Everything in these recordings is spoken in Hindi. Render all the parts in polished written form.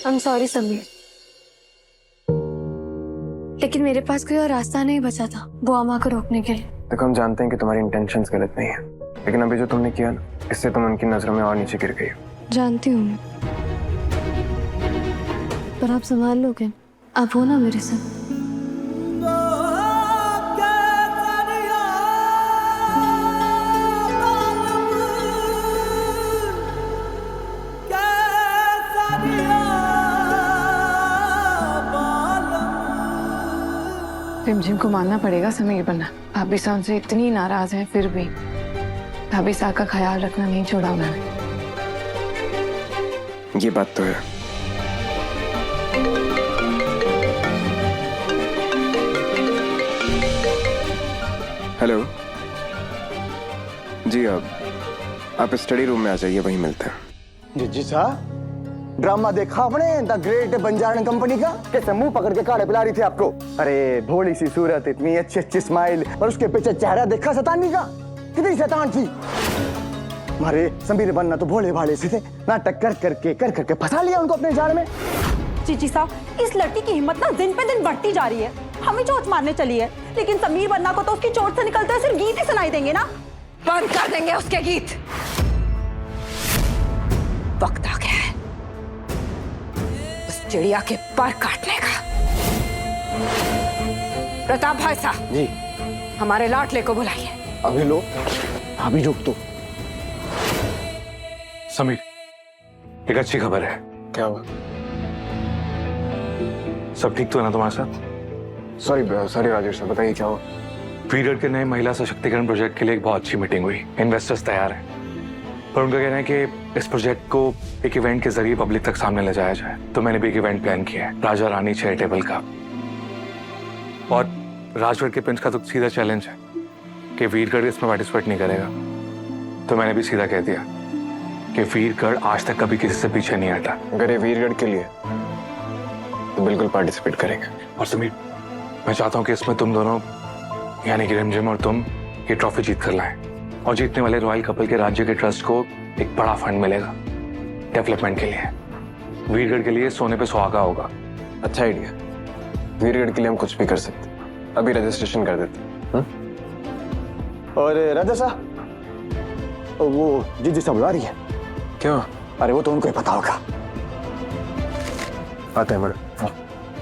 आई एम सॉरी समीर, लेकिन मेरे पास कोई और रास्ता नहीं बचा था बुआ माँ को रोकने के लिए। देखो, हम जानते हैं कि तुम्हारी इंटेंशंस गलत नहीं है, लेकिन अभी जो तुमने किया ना, इससे तुम उनकी नजरों में और नीचे गिर गई हो। जानती हूँ मैं, पर आप संभाल लोगे, आप हो ना मेरे साथ। रिमझिम को मानना पड़ेगा समीर बन्ना। भाभी साहब से इतनी नाराज है, फिर भी भाभी साहब का ख्याल रखना नहीं छोड़ा उन्होंने। ये बात तो है। हेलो जी, आप स्टडी रूम में आ जाइए, वहीं मिलते हैं। जी साहब, ड्रामा देखा आपने द ग्रेट बंजारण कंपनी का? कैसे मुंह पकड़ के काढ़े पिला रही थी आपको? अरे भोली सी सूरत, इतनी अच्छी अच्छी स्माइल, और उसके पीछे चेहरा देखा शैतानी का? कितनी शैतान थी। हमारे समीर बन्ना तो भोले भाले से थे, नाटक कर करके फंसा लिया उनको अपने जाल में। जीजी साहब, इस लड़की की हिम्मत ना दिन पे दिन बढ़ती जा रही है। हमें चोट मारने चली है, लेकिन समीर बन्ना को तो उसकी चोट से निकलते हुए सिर्फ गीत ही सुनाई देंगे ना। बंद कर देंगे उसके गीत। वक्त आ गया है उस चिड़िया के पर काटने का। प्रताप भाई साहब जी, हमारे लाडले को बुलाइए। अभी लो, अभी रुक तो। समीर, एक अच्छी खबर है। क्या हुआ? सब ठीक तो है ना तुम्हारे साथ? सॉरी राजेश सर, बताइए क्या हुआ? वीरगढ़ के नए महिला सशक्तिकरण प्रोजेक्ट के लिए एक बहुत अच्छी मीटिंग हुई। इन्वेस्टर्स तैयार हैं, पर उनका कहना है कि इस प्रोजेक्ट को एक इवेंट के जरिए पब्लिक तक सामने ले जाया जाए। तो मैंने भी एक इवेंट प्लान किया है, राजा रानी चैरिटेबल का। और राजगढ़ के प्रिंस का तो सीधा चैलेंज है कि वीरगढ़ इसमें पार्टिसिपेट नहीं करेगा। तो मैंने भी सीधा कह दिया कि वीरगढ़ आज तक कभी किसी से पीछे नहीं हटा। अगर ये वीरगढ़ के लिए तो बिल्कुल पार्टिसिपेट करेंगे। और समीर, मैं चाहता हूँ कि इसमें तुम दोनों, यानी कि रिमझिम और तुम, ये ट्रॉफी जीत कर लाएं। और जीतने वाले रॉयल कपल के राज्य के ट्रस्ट को एक बड़ा फंड मिलेगा डेवलपमेंट के लिए। वीरगढ़ के लिए सोने पे सुहागा होगा। अच्छा आइडिया। वीरगढ़ के लिए हम कुछ भी कर सकते हैं। अभी रजिस्ट्रेशन कर देते हैं। और राजा साहब, वो जी साहब बुला रही है। क्यों? अरे वो तो उनको ही पता होगा। आते हैं मैडम।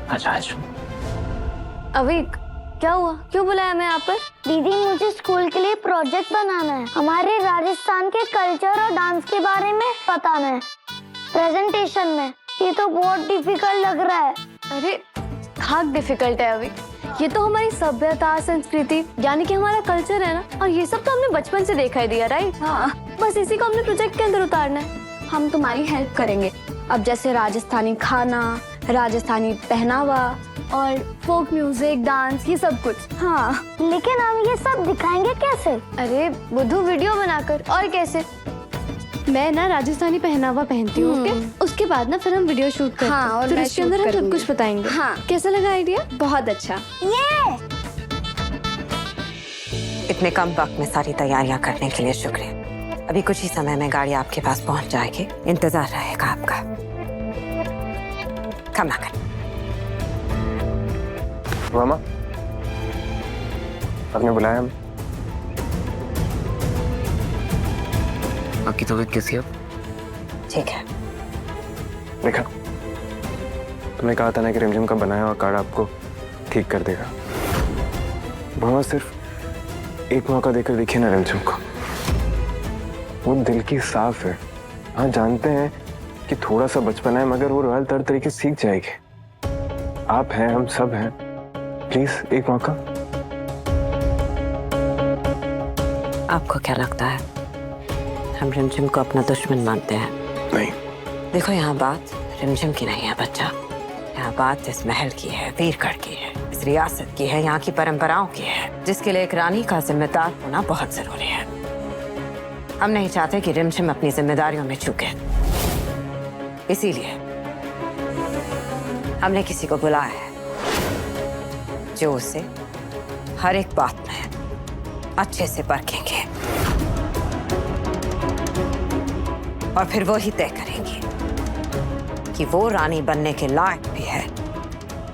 अच्छा। अविक, क्या हुआ? क्यों बुलाया मैं यहाँ पर? दीदी, मुझे स्कूल के लिए प्रोजेक्ट बनाना है। हमारे राजस्थान के कल्चर और डांस के बारे में बताना है प्रेजेंटेशन में। ये तो बहुत डिफिकल्ट लग रहा है। अरे हाँ, डिफिकल्ट है अविक। ये तो हमारी सभ्यता, संस्कृति, यानी कि हमारा कल्चर है ना, और ये सब तो हमने बचपन से देखा ही दिया, राइट? हाँ, बस इसी को हमने प्रोजेक्ट के अंदर उतारना है। हम तुम्हारी हेल्प करेंगे। अब जैसे राजस्थानी खाना, राजस्थानी पहनावा और फोक म्यूजिक, डांस, ये सब कुछ। हाँ, लेकिन हम ये सब दिखाएंगे कैसे? अरे बुद्धू, वीडियो बनाकर। और कैसे? मैं ना राजस्थानी पहनावा पहनती हूँ, ओके? उसके बाद ना फिर हम वीडियो शूट करते हैं। हाँ, और फिर मैं इसके शूट अंदर हम सब करूंगी। कुछ बताएंगे। हाँ। कैसा लगा आइडिया? बहुत अच्छा। ये इतने कम वक्त में सारी तैयारियां करने के लिए शुक्रिया। अभी कुछ ही समय में गाड़ी आपके पास पहुंच जाएगी। इंतजार रहेगा आपका। कम कर मामा, आपने बुलाया हमें? आपकी तबीयत कैसी है? ठीक है। देखा, तुमने कहा था ना कि रिमझिम का बनाया हुआ कार्ड आपको ठीक कर देगा। मामा, सिर्फ एक मौका देकर देखिए ना रिमझिम को। वो दिल की साफ है। हाँ, जानते हैं कि थोड़ा सा बचपन है, मगर वो रॉयल तौर तरीके सीख जाएगी। आप हैं, हम सब हैं। प्लीज एक मौका। आपको क्या लगता है हम रिमझिम को अपना दुश्मन मानते हैं? नहीं। देखो, यहाँ बात रिमझिम की नहीं है बच्चा। यहाँ बात इस महल की है, वीरगढ़ की है, इस रियासत की है, यहाँ की परंपराओं की है, जिसके लिए एक रानी का जिम्मेदार होना बहुत जरूरी है। हम नहीं चाहते कि रिमझिम अपनी जिम्मेदारियों में चूके। इसीलिए हमने किसी को बुलाया है जो उसे हर एक बात में अच्छे से परखेंगे और फिर वो ही तय करेंगे कि वो रानी बनने के लायक भी है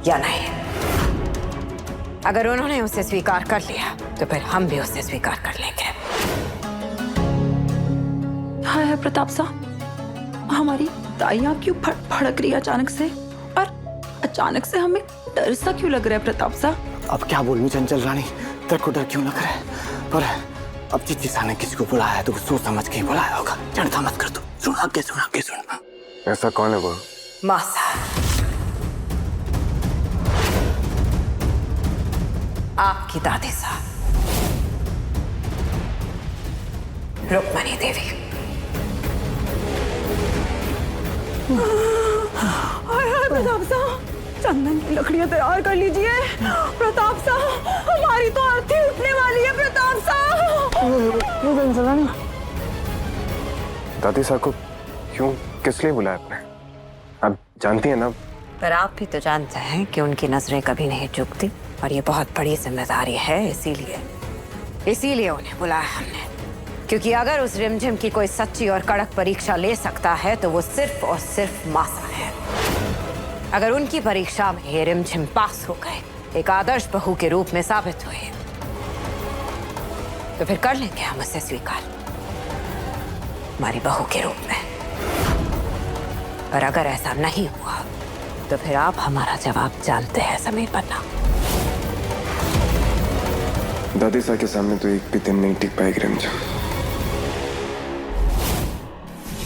या नहीं। अगर उन्होंने उसे स्वीकार कर लिया तो फिर हम भी उसे स्वीकार कर लेंगे। क्या है प्रताप साहब, हमारी ताइयां क्यों भड़क रही है अचानक से, और अचानक से हमें डर सा क्यों लग रहा है प्रताप साहब? अब क्या बोलूं चंचल रानी, तेरे को डर क्यों लग रहा है? पर अब जिस जिसा ने किसी को बुलाया है तो सोच समझ के ही बुलाया होगा। चिंता मत कर तू, सुन आगे सुन। ऐसा कौन है वो? मासा, आपकी दादी साहब रुक्मणी देवी। हाय हाय प्रताप साहब, चंदन की लकड़ियां तैयार कर लीजिए। प्रताप साहब, हमारी तो अर्थी उठने वाली है प्रताप साहब। दादी साहब को क्यों, किस लिए बुलाया आपने? आप जानती हैं ना। पर आप भी तो जानते हैं कि उनकी नजरें कभी नहीं झुकती और ये बहुत बड़ी जिम्मेदारी है, इसीलिए उन्हें बुलाया हमने। क्योंकि अगर उस रिमझिम की कोई सच्ची और कड़क परीक्षा ले सकता है तो वो सिर्फ और सिर्फ मासा है। अगर उनकी परीक्षा में ये रिमझिम पास हो गए, एक आदर्श बहू के रूप में साबित हुए, तो फिर कर लेंगे हम उसे स्वीकार हमारी बहू के रूप में। पर अगर ऐसा नहीं हुआ तो फिर आप हमारा जवाब जानते हैं समीर पन्ना। दादी साहब के सामने तो एक भी दिन नहीं टिक पाएगी रिमझिम।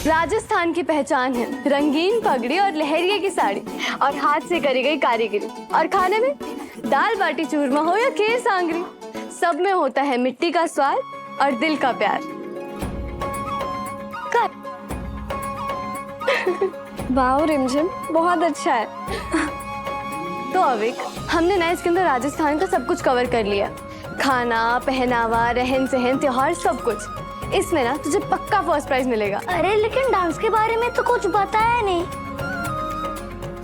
राजस्थान की पहचान है रंगीन पगड़ी और लहरिया की साड़ी और हाथ से करी गई कारीगरी, और खाने में दाल बाटी चूरमा हो या खीर सांगरी, सब में होता है मिट्टी का स्वाद और दिल का प्यार। कर वाह रिमझिम, बहुत अच्छा है। तो अविक, हमने ना इसके अंदर राजस्थान का सब कुछ कवर कर लिया, खाना, पहनावा, रहन सहन, त्योहार, सब कुछ। इसमें ना तुझे पक्का फर्स्ट प्राइज मिलेगा। अरे लेकिन डांस के बारे में तो कुछ बताया नहीं।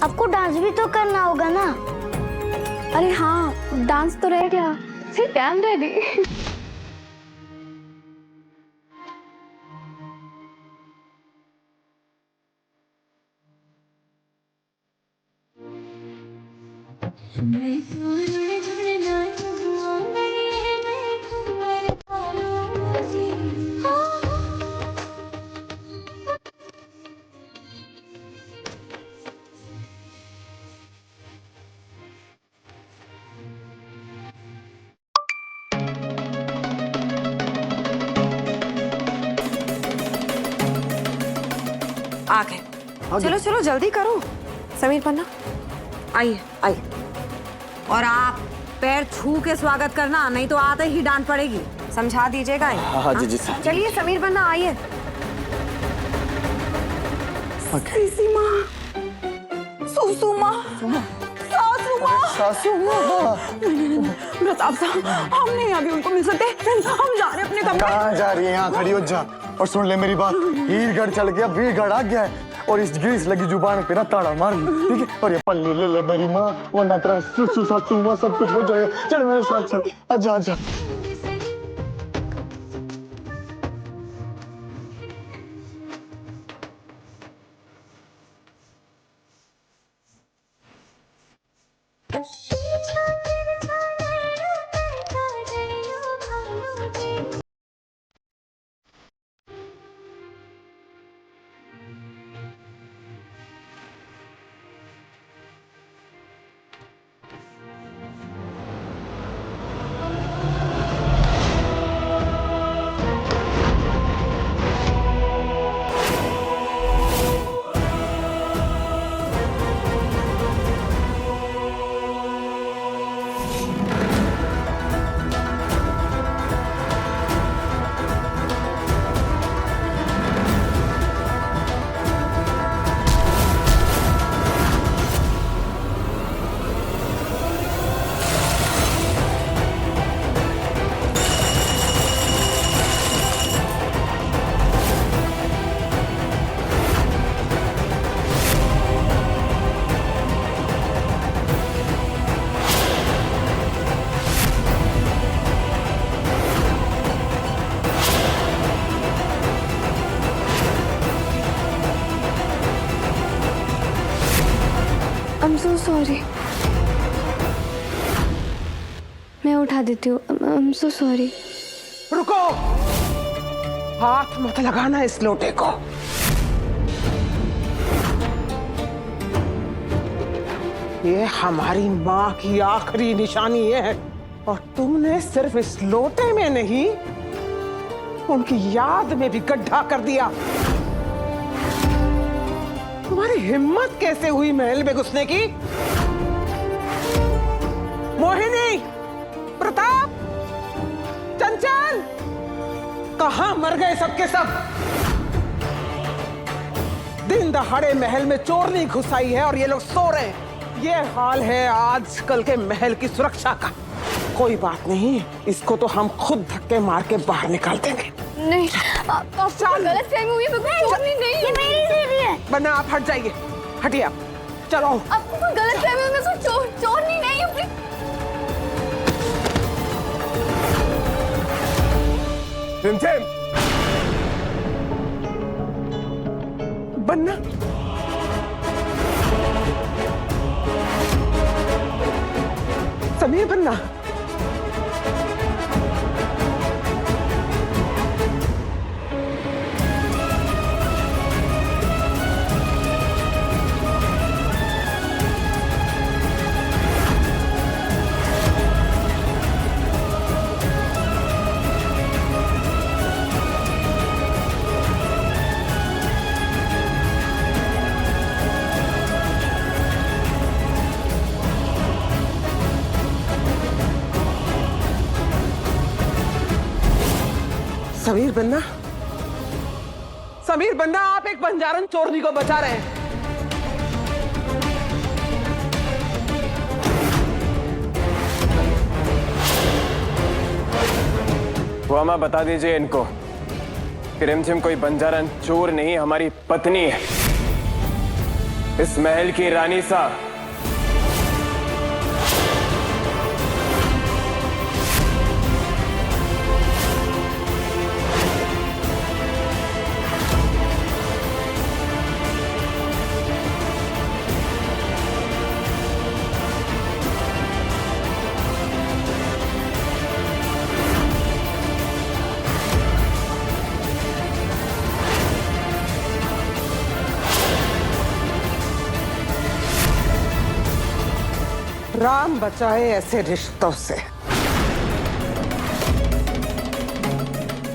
आपको डांस भी तो करना होगा ना। अरे हाँ, डांस तो रह गया, सिर्फ डैम रेडी। आ गए, चलो चलो जल्दी करो। समीर पन्ना आइए आइए, और आप पैर छू के स्वागत करना, नहीं तो आते ही डांट पड़ेगी, समझा दीजिएगा। हाँ जी सर। चलिए समीर पन्ना आइए। सुसु माँ, सासू माँ। सासू माँ। प्रताप साहब, हम नहीं अभी उनको मिल सकते, हम जा रहे हैं अपने कमरे। कहाँ जा रही है? यहाँ खड़ी हो जा और सुन ले मेरी बात। हीरगढ़ चल गया, वीरगढ़ आ गया है, और इस ग्रीस लगी जुबान पे ना ताड़ा मार ली, ठीक है? और ये पल्लू ले ले मेरी माँ, वरना तेरा सुसु सासू माँ सब कुछ हो जाएगा। चल मेरे साथ चल, आजा आजा। उठा देती हूँ। I am so sorry. रुको, हाथ मत लगाना इस लोटे को। ये हमारी माँ की आखिरी निशानी है और तुमने सिर्फ इस लोटे में नहीं, उनकी याद में भी गड्ढा कर दिया। तुम्हारी हिम्मत कैसे हुई महल में घुसने की? मोहिनी, प्रताप, चंचल, कहां मर गए सबके सब? दिन दहाड़े महल में चोरनी घुस आई है और ये लोग सो रहे हैं। ये हाल है आजकल के महल की सुरक्षा का। कोई बात नहीं, इसको तो हम खुद धक्के मार के बाहर निकाल देंगे। नहीं, आपको गलत फहमी हुई है। नहीं, ये मेरी सीढ़ी है। वरना आप हट जाइए, हटिए आप। चलो, आपको कोई गलत फहमी हुई, मैं चोर नहीं हूँ। रिमझिम, बन्ना, समीर बन्ना, समीर बन्ना, समीर बन्ना, आप एक बंजारन चोरनी को बचा रहे हैं। वो अम्मा बता दीजिए इनको कि रिमझिम कोई बंजारन चोर नहीं, हमारी पत्नी है, इस महल की रानी साहब। राम बचाए ऐसे रिश्तों से।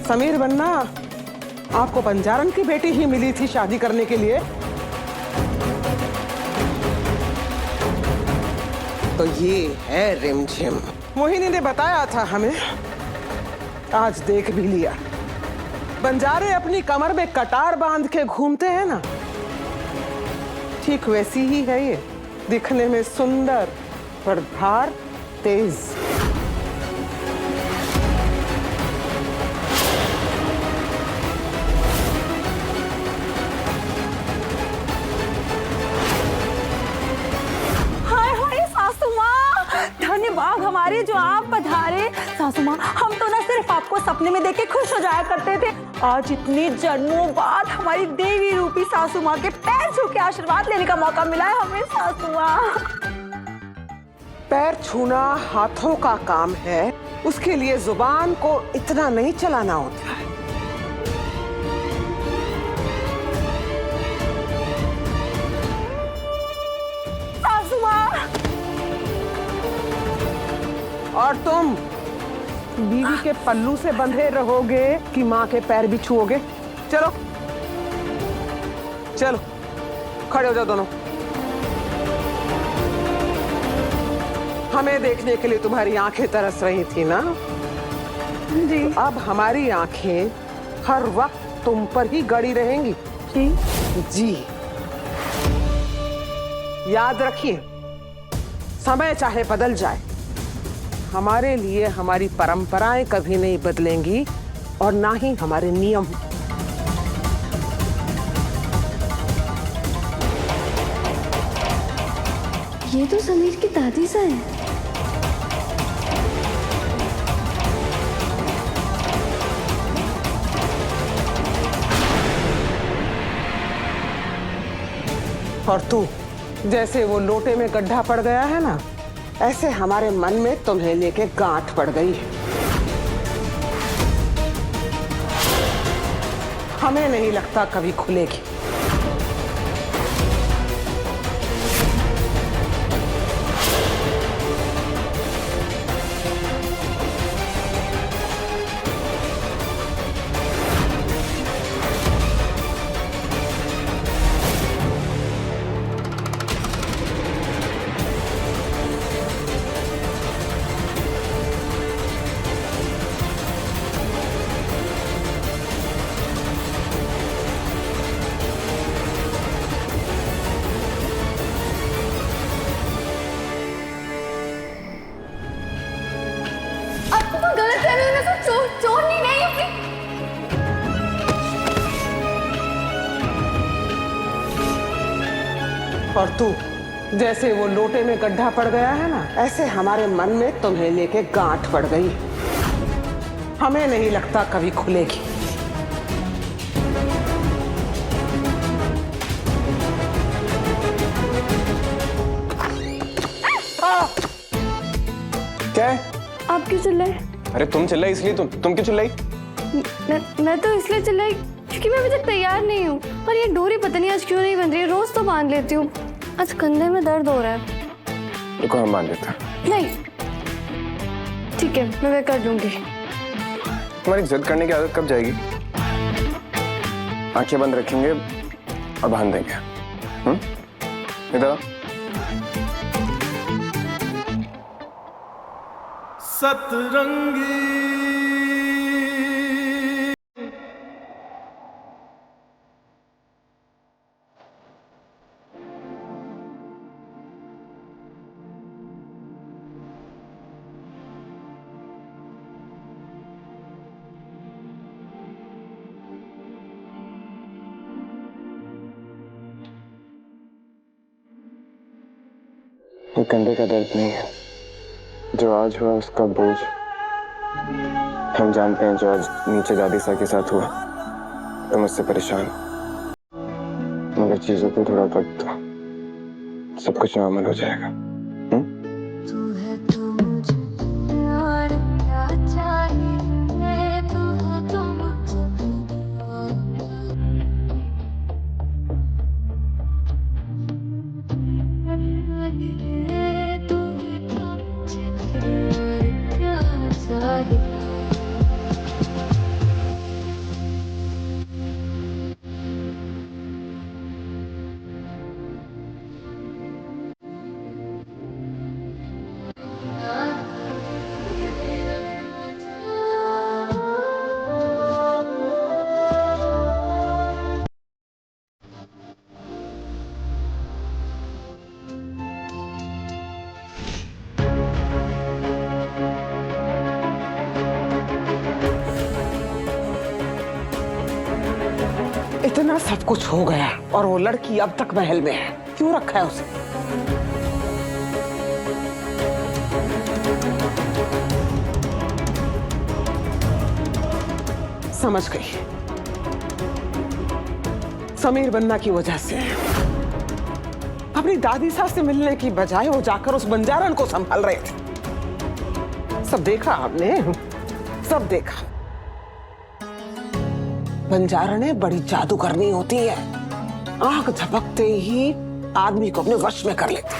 समीर बन्ना, आपको बंजारन की बेटी ही मिली थी शादी करने के लिए, तो ये है रिमझिम। मोहिनी ने बताया था हमें, आज देख भी लिया। बंजारे अपनी कमर में कटार बांध के घूमते हैं ना, ठीक वैसी ही है ये, दिखने में सुंदर पर धार तेज। हाय हाय सासू माँ, धन्यवाद हमारे जो आप पधारे। सासू माँ, हम तो ना सिर्फ आपको सपने में देख के खुश हो जाया करते थे, आज इतने जन्मों बाद हमारी देवी रूपी सासू माँ के पैर छू के आशीर्वाद लेने का मौका मिला है हमें। सासू माँ, पैर छूना हाथों का काम है, उसके लिए जुबान को इतना नहीं चलाना होता है। सासू माँ, और तुम बीवी के पल्लू से बंधे रहोगे कि माँ के पैर भी छुओगे? चलो चलो, खड़े हो जाओ दोनों। हमें देखने के लिए तुम्हारी आंखें तरस रही थी ना जी? अब हमारी आंखें हर वक्त तुम पर ही गड़ी रहेंगी जी। जी, याद रखिए, समय चाहे बदल जाए, हमारे लिए हमारी परंपराएं कभी नहीं बदलेंगी और ना ही हमारे नियम। ये तो समीर की दादी सा है। और तू, जैसे वो लोटे में गड्ढा पड़ गया है ना, ऐसे हमारे मन में तुम्हें लेके गांठ पड़ गई है। हमें नहीं लगता कभी खुलेगी। आपको कोई गलत फहमी में से चोर नहीं नहीं अपनी। और तू जैसे वो लोटे में गड्ढा पड़ गया है ना, ऐसे हमारे मन में तुम्हें लेके गांठ पड़ गई। हमें नहीं लगता कभी खुलेगी। क्या है? आप क्यों चिल्लाए? अरे तुम चिल्लाई इसलिए तुम क्यों चिल्लाई? मैं तो इसलिए चिल्लाई क्योंकि मैं अभी तक तैयार नहीं हूँ। और ये डोरी पता नहीं आज क्यों नहीं बन रही है। रोज तो बांध लेती हूँ, आज कंधे में दर्द हो रहा है। रुको हम बांध देते हैं। नहीं ठीक है, मैं कर दूंगी। तुम्हारी जिद करने की आदत कब जाएगी? आंखें बंद रखेंगे और बांध देंगे। इधर आओ। सतरंगी ये कंधे का दर्द नहीं है, जो आज हुआ उसका बोझ हम जानते हैं। जो आज नीचे दादी सा के साथ हुआ तो मुझसे परेशान, मगर चीजों को थोड़ा वक्त दो, सब कुछ नॉर्मल हो जाएगा। इतना सब कुछ हो गया और वो लड़की अब तक महल में है, क्यों रखा है उसे? समझ गई, समीर बन्ना की वजह से। अपनी दादी सास से मिलने की बजाय वो जाकर उस बंजारन को संभाल रहे थे। सब देखा आपने, सब देखा। बंजारने बड़ी जादू करनी होती है, आंख झपकते ही आदमी को अपने वश में कर लेती।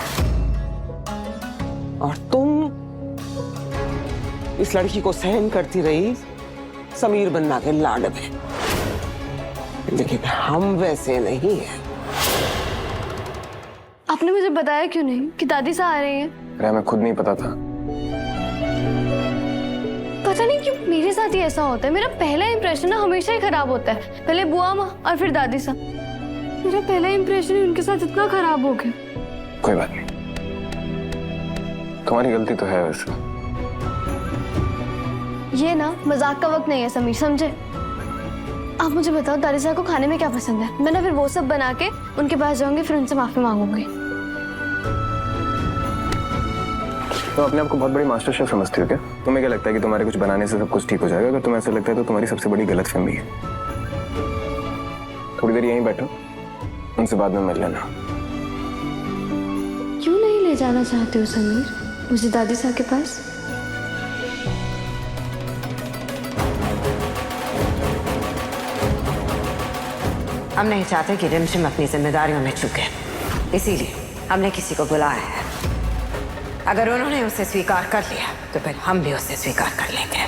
और तुम इस लड़की को सहन करती रही समीर बन्ना के लाड में, लेकिन हम वैसे नहीं हैं। आपने मुझे बताया क्यों नहीं कि दादी सा आ रही है? अरे हमें खुद नहीं पता था। पता नहीं क्यों मेरे साथ ही ऐसा होता है। मेरा पहला इंप्रेशन ना हमेशा ही खराब होता है। पहले बुआ माँ और फिर दादी सा। मेरा पहला इंप्रेशन ही उनके साथ इतना खराब हो गया। कोई बात नहीं, तुम्हारी गलती तो है वैसे। ये ना मजाक का वक्त नहीं है समीर, समझे? आप मुझे बताओ दादी साहब को खाने में क्या पसंद है? मैं ना फिर वो सब बना के उनके पास जाऊंगी, फिर उनसे माफी मांगूंगी। तो अपने आप को बहुत बड़ी मास्टर शेफ समझती हो क्या? तुम्हें क्या लगता है कि तुम्हारे कुछ बनाने से सब कुछ ठीक हो जाएगा? अगर तुम्हें ऐसा लगता है तो तुम्हारी सबसे बड़ी गलतफहमी है। थोड़ी देर यहीं बैठो, उनसे बाद में मिल लेना। क्यों नहीं ले जाना चाहते हो समीर? मुझे दादी साहब के पास। हम नहीं चाहते कि रिमझिम अपनी जिम्मेदारियों में चूके, इसीलिए हमने किसी को बुलाया है। अगर उन्होंने उसे स्वीकार कर लिया तो फिर हम भी उसे स्वीकार कर लेंगे।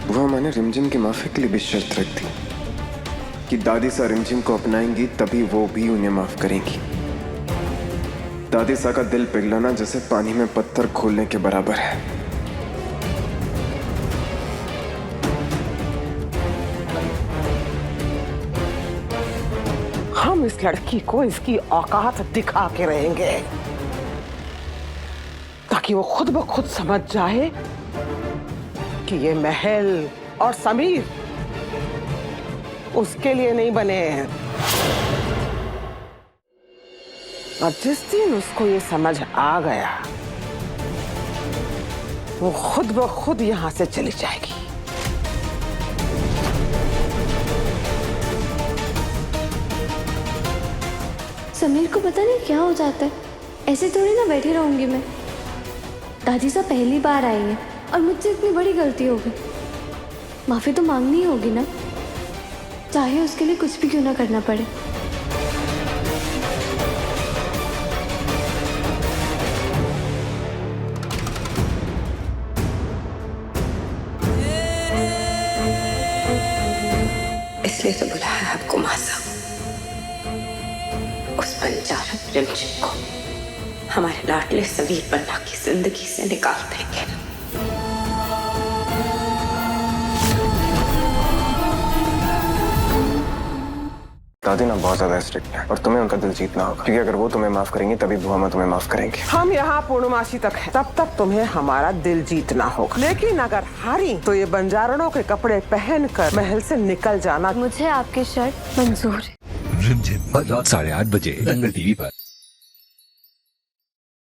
वो मैंने रिमझिम की माफी के लिए भी शर्त रख दी कि दादी सा रिमझिम को अपनाएंगी तभी वो भी उन्हें माफ करेंगी। दादी सा का दिल पिघलाना जैसे पानी में पत्थर खोलने के बराबर है। हम इस लड़की को इसकी औकात दिखा के रहेंगे ताकि वो खुद ब खुद समझ जाए कि ये महल और समीर उसके लिए नहीं बने हैं। और जिस दिन उसको ये समझ आ गया वो खुद ब खुद यहां से चली जाएगी। समीर को पता नहीं क्या हो जाता है, ऐसे थोड़ी ना बैठी रहूंगी मैं। दादी साहब पहली बार आई है और मुझसे इतनी बड़ी गलती हो गई, माफी तो मांगनी ही होगी ना, चाहे उसके लिए कुछ भी क्यों ना करना पड़े। इसलिए तो बुलाया आपको मासा, उस बंजारन रिमझिम को हमारे लाडले समीर बन्ना की जिंदगी से निकाल देंगे। दादी ना बहुत ज्यादा स्ट्रिक्ट है और तुम्हें उनका दिल जीतना होगा, क्योंकि अगर वो तुम्हें माफ करेंगी तभी बुआ माँ तुम्हें माफ करेंगे। हम यहाँ पूर्णमासी तक है, तब तक तुम्हें हमारा दिल जीतना होगा। लेकिन अगर हारी तो ये बंजारणों के कपड़े पहनकर महल से निकल जाना। मुझे आपकी शर्त मंजूर है। रिमझिम रात 8:30 बजे दंगल टीवी पर।